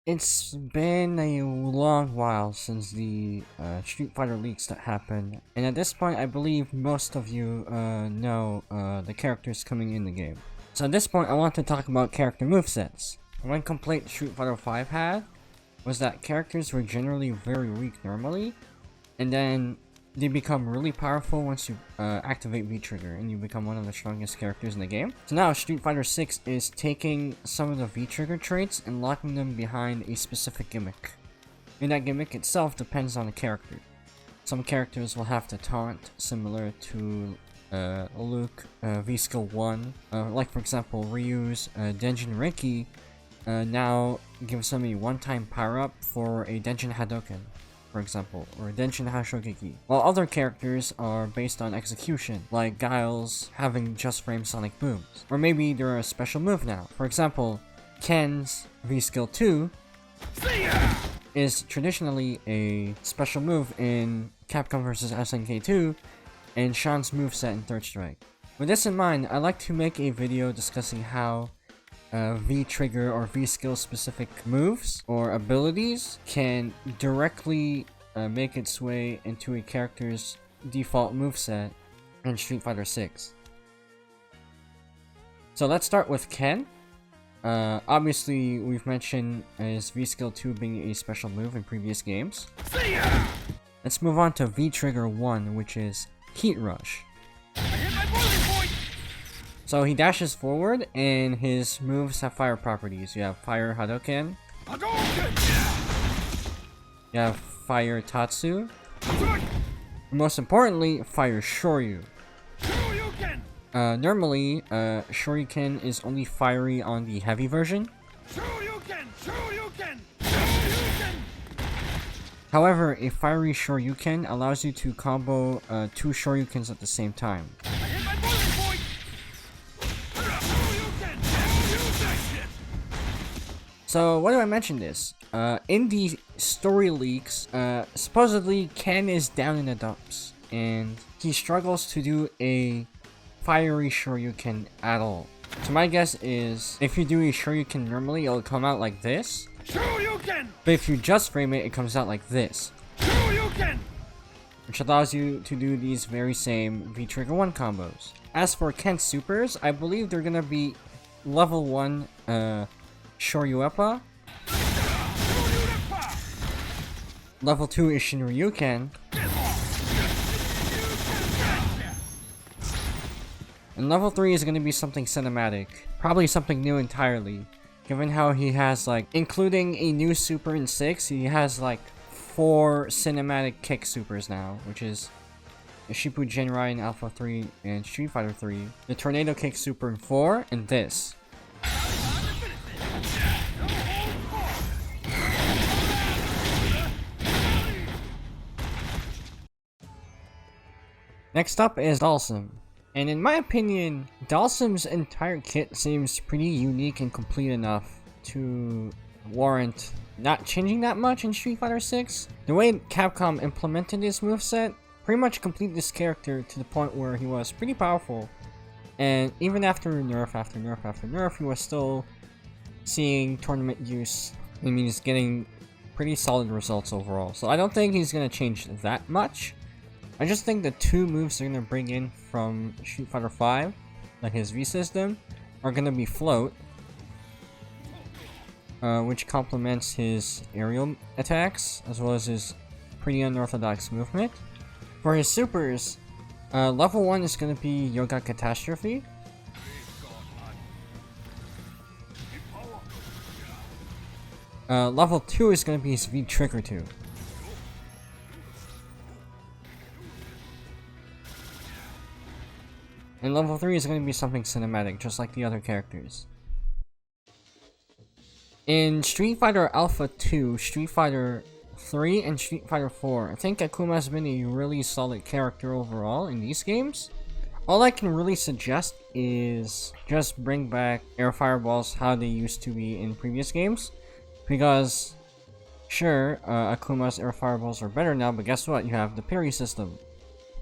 It's been a long while since the Street Fighter leaks that happened, and at this point I believe most of you know the characters coming in the game. So at this point I want to talk about character movesets. One complaint Street Fighter V had was that characters were generally very weak normally, and then they become really powerful once you activate V-Trigger and you become one of the strongest characters in the game. So now Street Fighter VI is taking some of the V-Trigger traits and locking them behind a specific gimmick. And that gimmick itself depends on the character. Some characters will have to taunt, similar to Luke, V-Skill 1. Like for example, Ryu's Denjin Reiki now gives him a one-time power-up for a Denjin Hadoken, for example, or Denshin Hashogeki. While other characters are based on execution, like Guile's having just frame sonic booms. Or maybe they're a special move now. For example, Ken's V-Skill 2 is traditionally a special move in Capcom vs SNK 2 and Sean's moveset in Third Strike. With this in mind, I'd like to make a video discussing how V-Trigger or V-Skill specific moves or abilities can directly make its way into a character's default moveset in Street Fighter VI. So let's start with Ken. Obviously, we've mentioned his V-Skill 2 being a special move in previous games. Let's move on to V-Trigger 1, which is Heat Rush. So he dashes forward, and his moves have fire properties. You have Fire Hadoken. You have Fire Tatsu. Most importantly, Fire Shoryu. Normally, Shoryuken is only fiery on the heavy version. However, a fiery Shoryuken allows you to combo two Shoryukens at the same time. So, why do I mention this? In the story leaks, supposedly Ken is down in the dumps, and he struggles to do a fiery Shoryuken at all. So my guess is, if you do a Shoryuken normally, it'll come out like this. Shoryuken! But if you just frame it, it comes out like this. Shoryuken! Which allows you to do these very same V-Trigger 1 combos. As for Ken's supers, I believe they're gonna be level 1, Shoryuepa. Level 2 is Shinryuken. And level 3 is going to be something cinematic. Probably something new entirely. Given how he has, like, including a new super in 6, he has like 4 cinematic kick supers now, which is the Shippu Genrai in Alpha 3 and Street Fighter 3, the Tornado Kick super in 4, and this. Next up is Dalsim. And in my opinion, Dalsim's entire kit seems pretty unique and complete enough to warrant not changing that much in Street Fighter 6. The way Capcom implemented this moveset pretty much completed this character to the point where he was pretty powerful. And even after nerf after nerf after nerf, he was still seeing tournament use. I mean, he's getting pretty solid results overall. So I don't think he's going to change that much. I just think the two moves they're going to bring in from Street Fighter V, like his V system, are going to be Float, which complements his aerial attacks, as well as his pretty unorthodox movement. For his supers, level 1 is going to be Yoga Catastrophe. Level 2 is going to be his V-Trigger 2. And level 3 is going to be something cinematic, just like the other characters. In Street Fighter Alpha 2, Street Fighter 3, and Street Fighter 4, I think Akuma has been a really solid character overall in these games. All I can really suggest is just bring back air fireballs how they used to be in previous games. Because, sure, Akuma's air fireballs are better now, but guess what? You have the parry system.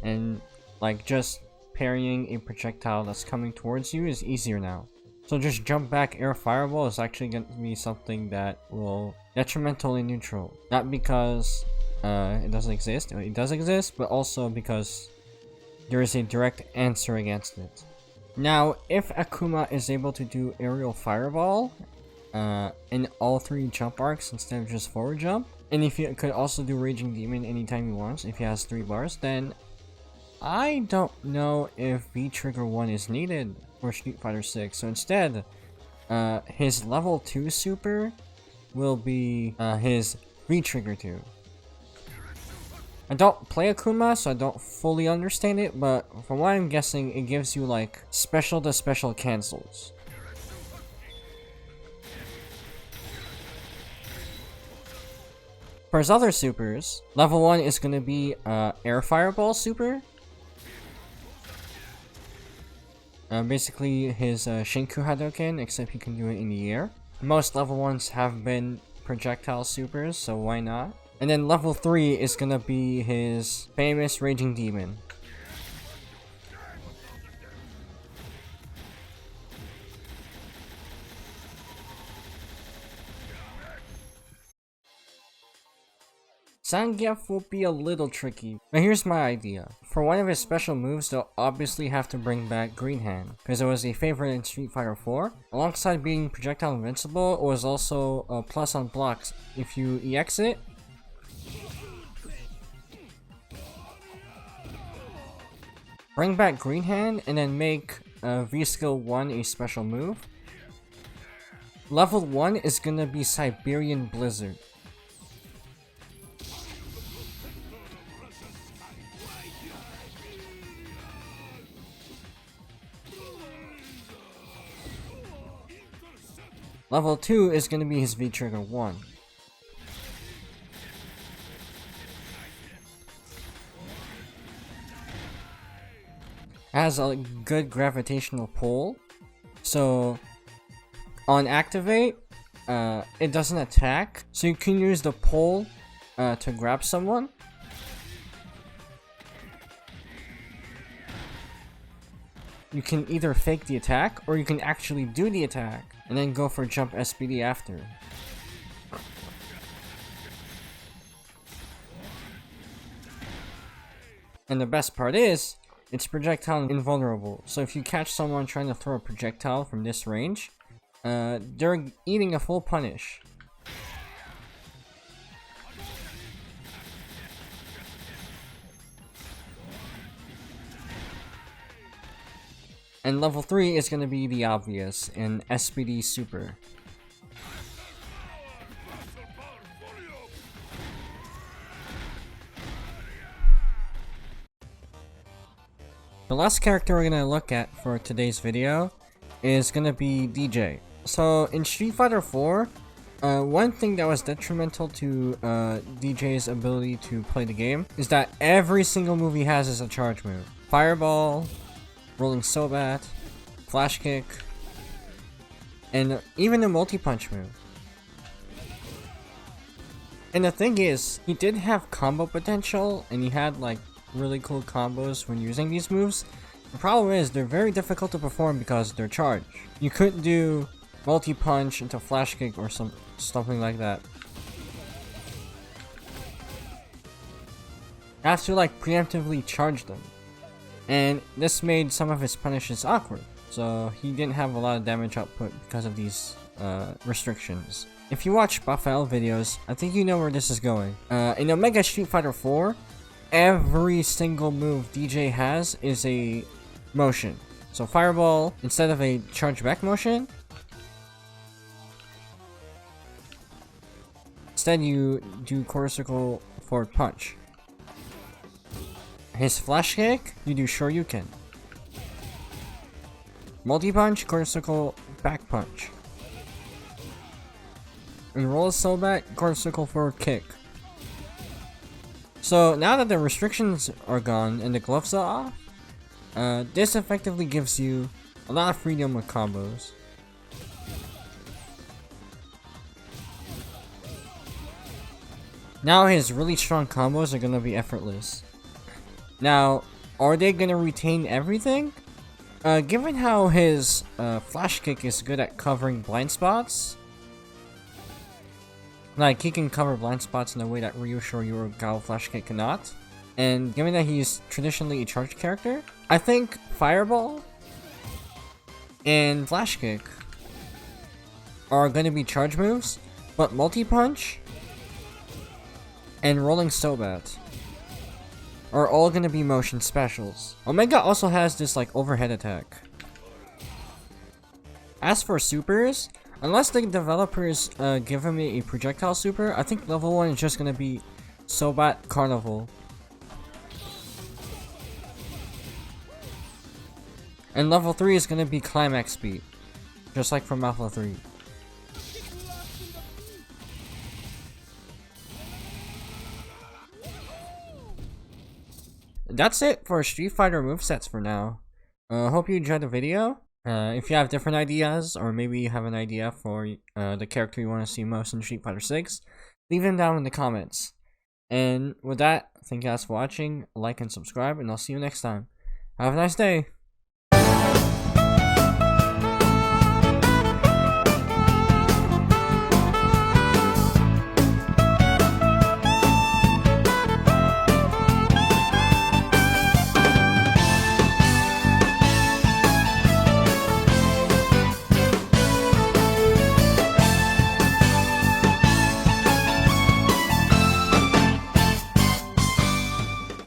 And, like, just parrying a projectile that's coming towards you is easier now. So just jump back air fireball is actually going to be something that will detrimentally neutral. Not because it doesn't exist, it does exist, but also because there is a direct answer against it. Now, if Akuma is able to do aerial fireball in all 3 jump arcs instead of just forward jump, and if he could also do Raging Demon anytime he wants, if he has 3 bars, then I don't know if V-Trigger 1 is needed for Street Fighter 6. So instead, his level 2 super will be his V-Trigger 2. I don't play Akuma, so I don't fully understand it, but from what I'm guessing, it gives you like special to special cancels. For his other supers, level 1 is going to be Air Fireball super. Basically his Shinku Hadouken, except he can do it in the air. Most level 1s have been projectile supers, so why not? And then level 3 is gonna be his famous Raging Demon. Zangief will be a little tricky, but here's my idea. For one of his special moves, they'll obviously have to bring back Green Hand, because it was a favorite in Street Fighter 4. Alongside being projectile invincible, it was also a plus on blocks. If you EX it, bring back Green Hand, and then make V-Skill 1 a special move. Level 1 is gonna be Siberian Blizzard. Level 2 is gonna be his V-Trigger 1. Has a good gravitational pull, so on activate, it doesn't attack, so you can use the pull to grab someone. You can either fake the attack, or you can actually do the attack, and then go for jump SPD after. And the best part is, it's projectile invulnerable, so if you catch someone trying to throw a projectile from this range, they're eating a full punish. And level 3 is going to be the obvious, in SPD Super. The last character we're going to look at for today's video is going to be DJ. So in Street Fighter 4, one thing that was detrimental to DJ's ability to play the game is that every single move he has is a charge move. Fireball, Rolling Sobat, Flash Kick, and even a multi-punch move. And the thing is, he did have combo potential, and he had like really cool combos when using these moves. The problem is, they're very difficult to perform because they're charged. You couldn't do multi-punch into Flash Kick or something like that. You have to like preemptively charge them. And this made some of his punishes awkward, so he didn't have a lot of damage output because of these restrictions. If you watch Buff-L videos, I think you know where this is going. In Omega Street Fighter 4, every single move DJ has is a motion. So Fireball, instead of a charge back motion, instead you do quarter circle forward punch. His Flash Kick, you do Shoryuken. Multi-punch, quarter circle, back punch. And roll a Sobat, quarter circle forward kick. So now that the restrictions are gone and the gloves are off, this effectively gives you a lot of freedom with combos. Now his really strong combos are gonna be effortless. Now, are they gonna retain everything? Given how his flash kick is good at covering blind spots, like he can cover blind spots in a way that Ryu Shoryu or Gao flash kick cannot, and given that he's traditionally a charged character, I think Fireball and Flash Kick are going to be charge moves, but Multi-Punch and Rolling Stobat are all going to be motion specials. Omega also has this like overhead attack. As for supers, unless the developers give him a projectile super, I think level 1 is just going to be Sobat Carnival. And level 3 is going to be Climax Speed, just like from Alpha 3. That's it for Street Fighter movesets for now. Hope you enjoyed the video. If you have different ideas, or maybe you have an idea for the character you want to see most in Street Fighter 6, leave them down in the comments. And with that, thank you guys for watching, like and subscribe, and I'll see you next time. Have a nice day!